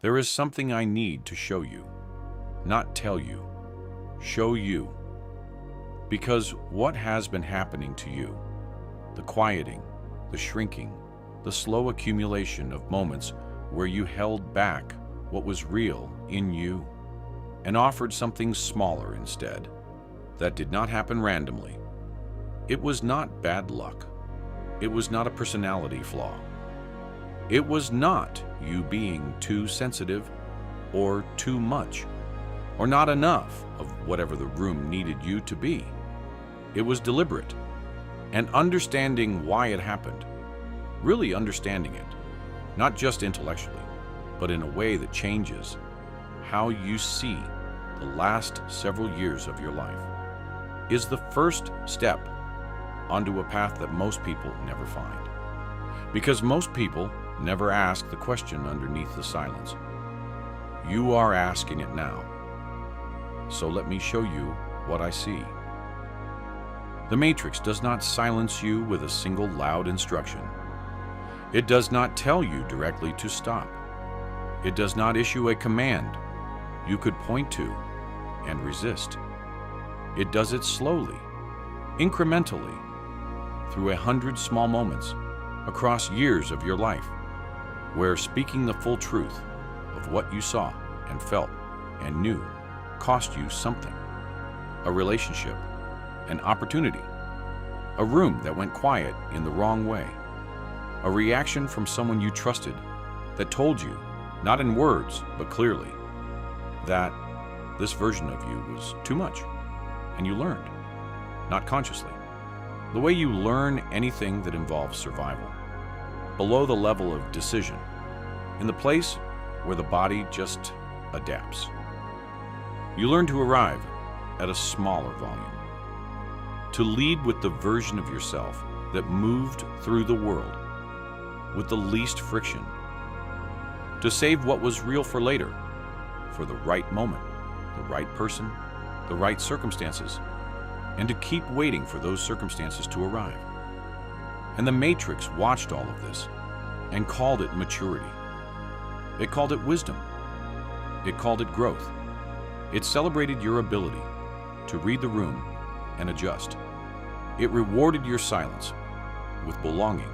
There is something I need to show you, not tell you, show you. Because what has been happening to you, the quieting, the shrinking, the slow accumulation of moments where you held back what was real in you and offered something smaller instead, that did not happen randomly. It was not bad luck. It was not a personality flaw. It was not you being too sensitive or too much or not enough of whatever the room needed you to be. It was deliberate, and understanding why it happened, really understanding it, not just intellectually, but in a way that changes how you see the last several years of your life, is the first step onto a path that most people never find. Because most people never ask the question underneath the silence. You are asking it now. So let me show you what I see. The Matrix does not silence you with a single loud instruction. It does not tell you directly to stop. It does not issue a command you could point to and resist. It does it slowly, incrementally, through 100 small moments across years of your life, where speaking the full truth of what you saw and felt and knew cost you something: a relationship, an opportunity, a room that went quiet in the wrong way, a reaction from someone you trusted that told you, not in words but clearly, that this version of you was too much, and you learned, not consciously, the way you learn anything that involves survival, below the level of decision, in the place where the body just adapts. You learn to arrive at a smaller volume, to lead with the version of yourself that moved through the world with the least friction, to save what was real for later, for the right moment, the right person, the right circumstances, and to keep waiting for those circumstances to arrive. And the Matrix watched all of this and called it maturity. It called it wisdom. It called it growth. It celebrated your ability to read the room and adjust. It rewarded your silence with belonging,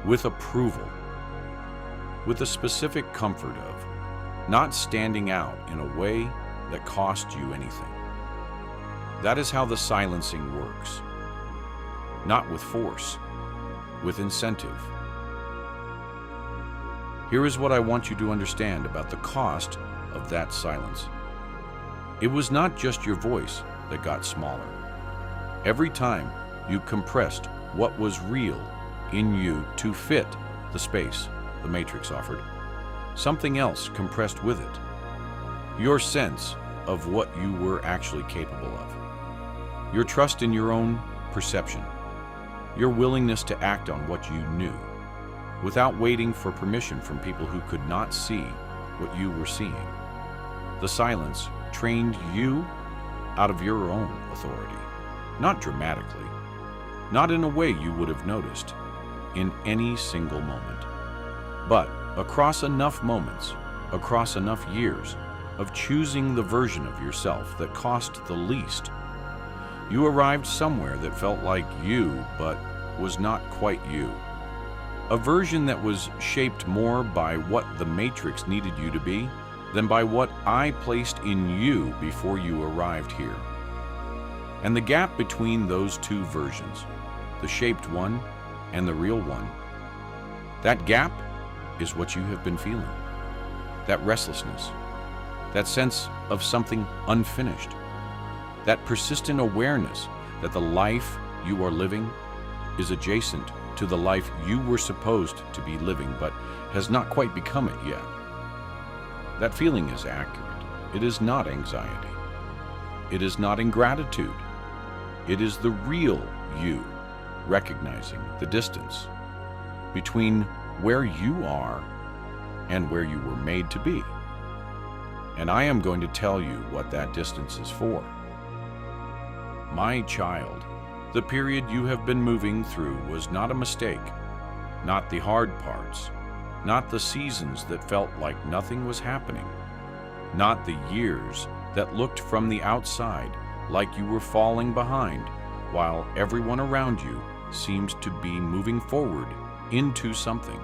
with approval, with the specific comfort of not standing out in a way that cost you anything. That is how the silencing works. Not with force, with incentive. Here is what I want you to understand about the cost of that silence. It was not just your voice that got smaller. Every time you compressed what was real in you to fit the space the Matrix offered, something else compressed with it. Your sense of what you were actually capable of. Your trust in your own perception. Your willingness to act on what you knew, without waiting for permission from people who could not see what you were seeing. The silence trained you out of your own authority, not dramatically, not in a way you would have noticed in any single moment, but across enough moments, across enough years of choosing the version of yourself that cost the least. You arrived somewhere that felt like you, but was not quite you. A version that was shaped more by what the Matrix needed you to be than by what I placed in you before you arrived here. And the gap between those two versions, the shaped one and the real one, that gap is what you have been feeling. That restlessness, that sense of something unfinished, that persistent awareness that the life you are living is adjacent to the life you were supposed to be living but has not quite become it yet. That feeling is accurate. It is not anxiety. It is not ingratitude. It is the real you recognizing the distance between where you are and where you were made to be. And I am going to tell you what that distance is for. My child, the period you have been moving through was not a mistake, not the hard parts, not the seasons that felt like nothing was happening, not the years that looked from the outside like you were falling behind, while everyone around you seemed to be moving forward into something.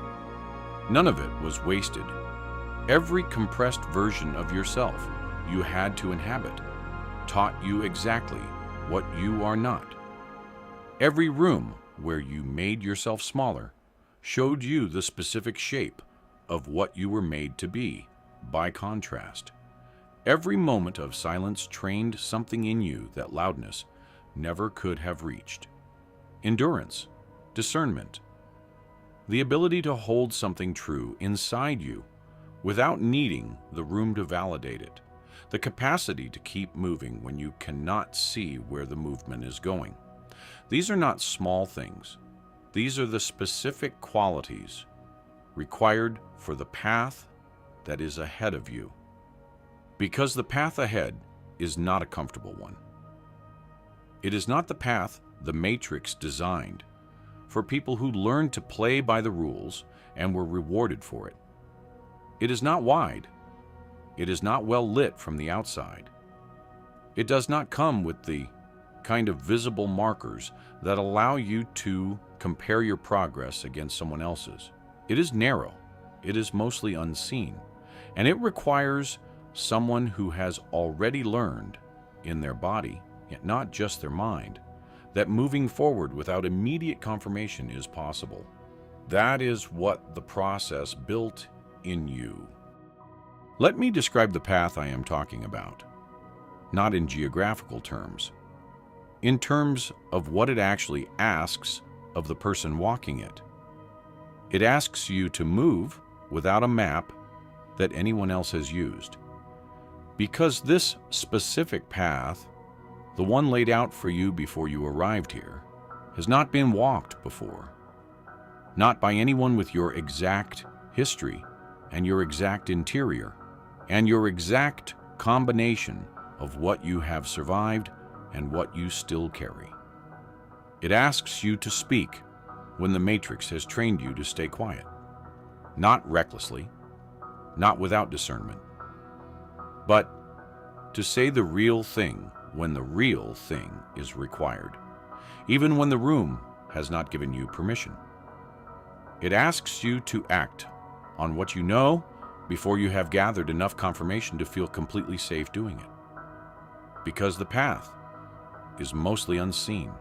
None of it was wasted. Every compressed version of yourself you had to inhabit taught you exactly what you are not. Every room where you made yourself smaller showed you the specific shape of what you were made to be, by contrast. Every moment of silence trained something in you that loudness never could have reached. Endurance, discernment, the ability to hold something true inside you without needing the room to validate it, the capacity to keep moving when you cannot see where the movement is going. These are not small things. These are the specific qualities required for the path that is ahead of you. Because the path ahead is not a comfortable one. It is not the path the Matrix designed for people who learned to play by the rules and were rewarded for it. It is not wide. It is not well lit from the outside. It does not come with the kind of visible markers that allow you to compare your progress against someone else's. It is narrow. It is mostly unseen. And it requires someone who has already learned in their body, yet not just their mind, that moving forward without immediate confirmation is possible. That is what the process built in you. Let me describe the path I am talking about, not in geographical terms, in terms of what it actually asks of the person walking it. It asks you to move without a map that anyone else has used. Because this specific path, the one laid out for you before you arrived here, has not been walked before. Not by anyone with your exact history and your exact interior and your exact combination of what you have survived and what you still carry. It asks you to speak when the Matrix has trained you to stay quiet. Not recklessly, not without discernment, but to say the real thing when the real thing is required, even when the room has not given you permission. It asks you to act on what you know before you have gathered enough confirmation to feel completely safe doing it. Because the path is mostly unseen.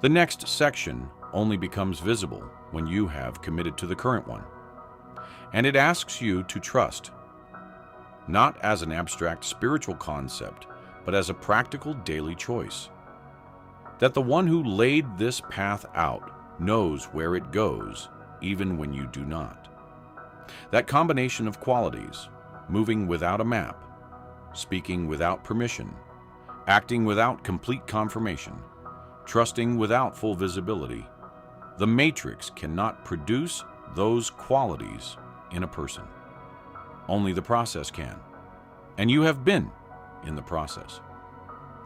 The next section only becomes visible when you have committed to the current one. And it asks you to trust, not as an abstract spiritual concept, but as a practical daily choice. That the one who laid this path out knows where it goes, even when you do not. That combination of qualities, moving without a map, speaking without permission, acting without complete confirmation, trusting without full visibility, the Matrix cannot produce those qualities in a person. Only the process can. And you have been in the process.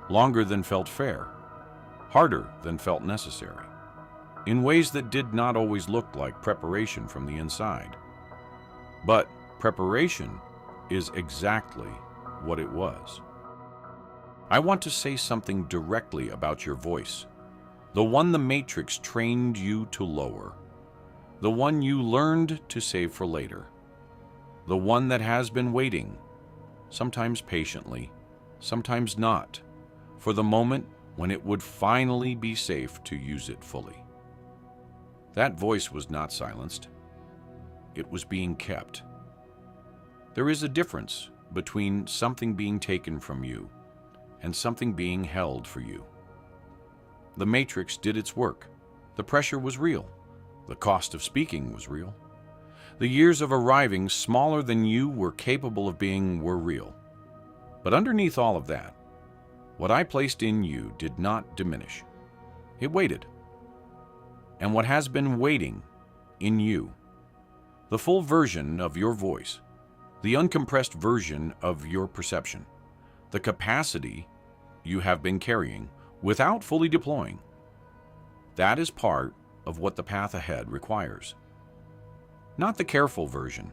Longer than felt fair, harder than felt necessary, in ways that did not always look like preparation from the inside. But preparation is exactly what it was. I want to say something directly about your voice, the one the Matrix trained you to lower, the one you learned to save for later, the one that has been waiting, sometimes patiently, sometimes not, for the moment when it would finally be safe to use it fully. That voice was not silenced. It was being kept. There is a difference between something being taken from you and something being held for you. The Matrix did its work. The pressure was real. The cost of speaking was real. The years of arriving smaller than you were capable of being were real. But underneath all of that, what I placed in you did not diminish. It waited. And what has been waiting in you, the full version of your voice, the uncompressed version of your perception, the capacity you have been carrying without fully deploying, that is part of what the path ahead requires. Not the careful version,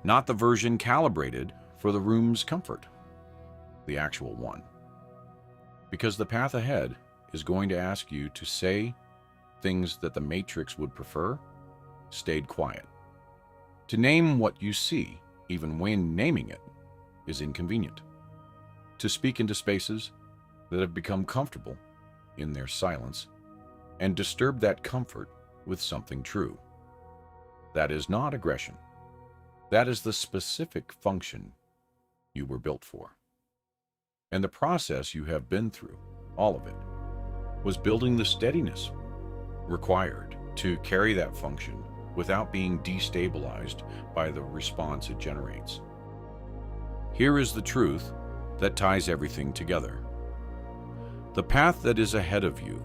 not the version calibrated for the room's comfort, the actual one. Because the path ahead is going to ask you to say things that the Matrix would prefer stayed quiet. To name what you see, even when naming it, is inconvenient. To speak into spaces that have become comfortable in their silence and disturb that comfort with something true. That is not aggression. That is the specific function you were built for. And the process you have been through, all of it, was building the steadiness required to carry that function without being destabilized by the response it generates. Here is the truth that ties everything together. The path that is ahead of you,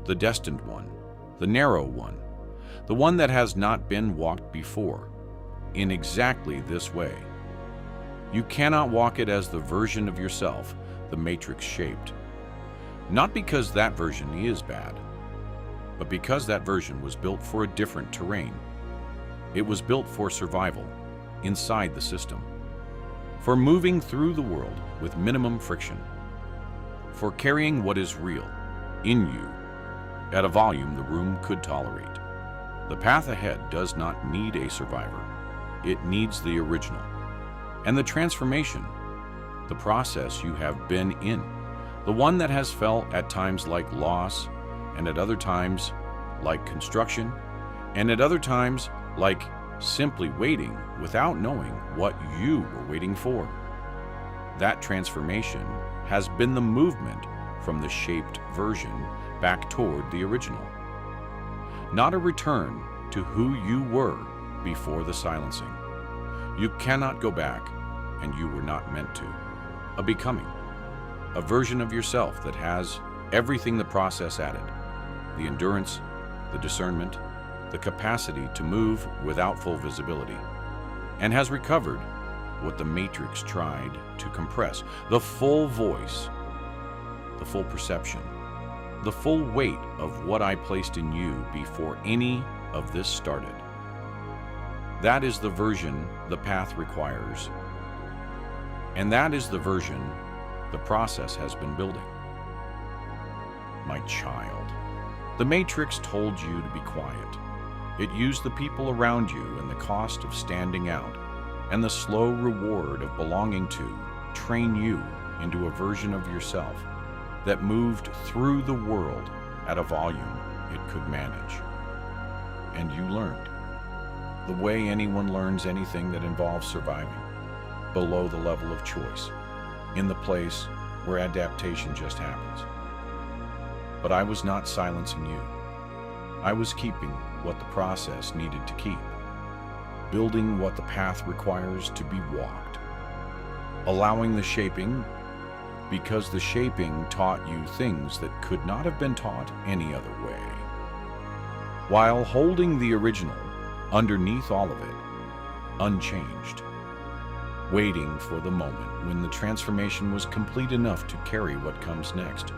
the destined one, the narrow one, the one that has not been walked before, in exactly this way. You cannot walk it as the version of yourself the Matrix shaped. Not because that version is bad, but because that version was built for a different terrain. It was built for survival inside the system, for moving through the world with minimum friction, for carrying what is real in you at a volume the room could tolerate. The path ahead does not need a survivor. It needs the original. And the transformation, the process you have been in, the one that has felt at times like loss, and at other times like construction, and at other times like simply waiting without knowing what you were waiting for. That transformation has been the movement from the shaped version back toward the original. Not a return to who you were before the silencing. You cannot go back, and you were not meant to. A becoming, a version of yourself that has everything the process added: the endurance, the discernment, the capacity to move without full visibility, and has recovered what the Matrix tried to compress: the full voice, the full perception, the full weight of what I placed in you before any of this started. That is the version the path requires, and that is the version the process has been building. My child, the Matrix told you to be quiet. It used the people around you and the cost of standing out and the slow reward of belonging to train you into a version of yourself that moved through the world at a volume it could manage. And you learned, the way anyone learns anything that involves surviving, below the level of choice, in the place where adaptation just happens. But I was not silencing you. I was keeping what the process needed to keep, building what the path requires to be walked, allowing the shaping, because the shaping taught you things that could not have been taught any other way, while holding the original underneath all of it, unchanged, waiting for the moment when the transformation was complete enough to carry what comes next.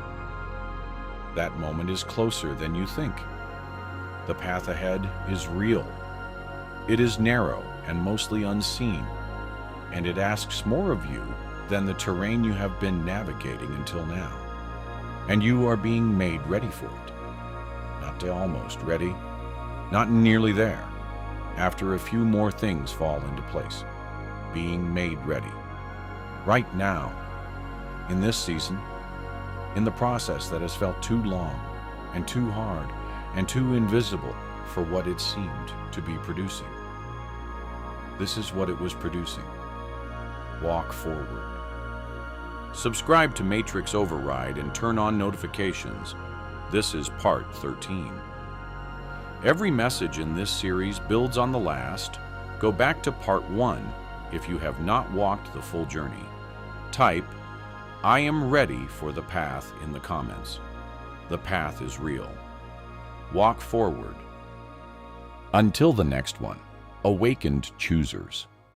That moment is closer than you think. The path ahead is real. It is narrow and mostly unseen, and it asks more of you than the terrain you have been navigating until now. And you are being made ready for it. Not to almost ready, not nearly there, after a few more things fall into place. Being made ready. Right now, in this season, in the process that has felt too long and too hard and too invisible for what it seemed to be producing. This is what it was producing. Walk forward. Subscribe to Matrix Override and turn on notifications. This is part 13. Every message in this series builds on the last. Go back to part 1 if you have not walked the full journey. Type, "I am ready for the path" in the comments. The path is real. Walk forward. Until the next one, awakened choosers.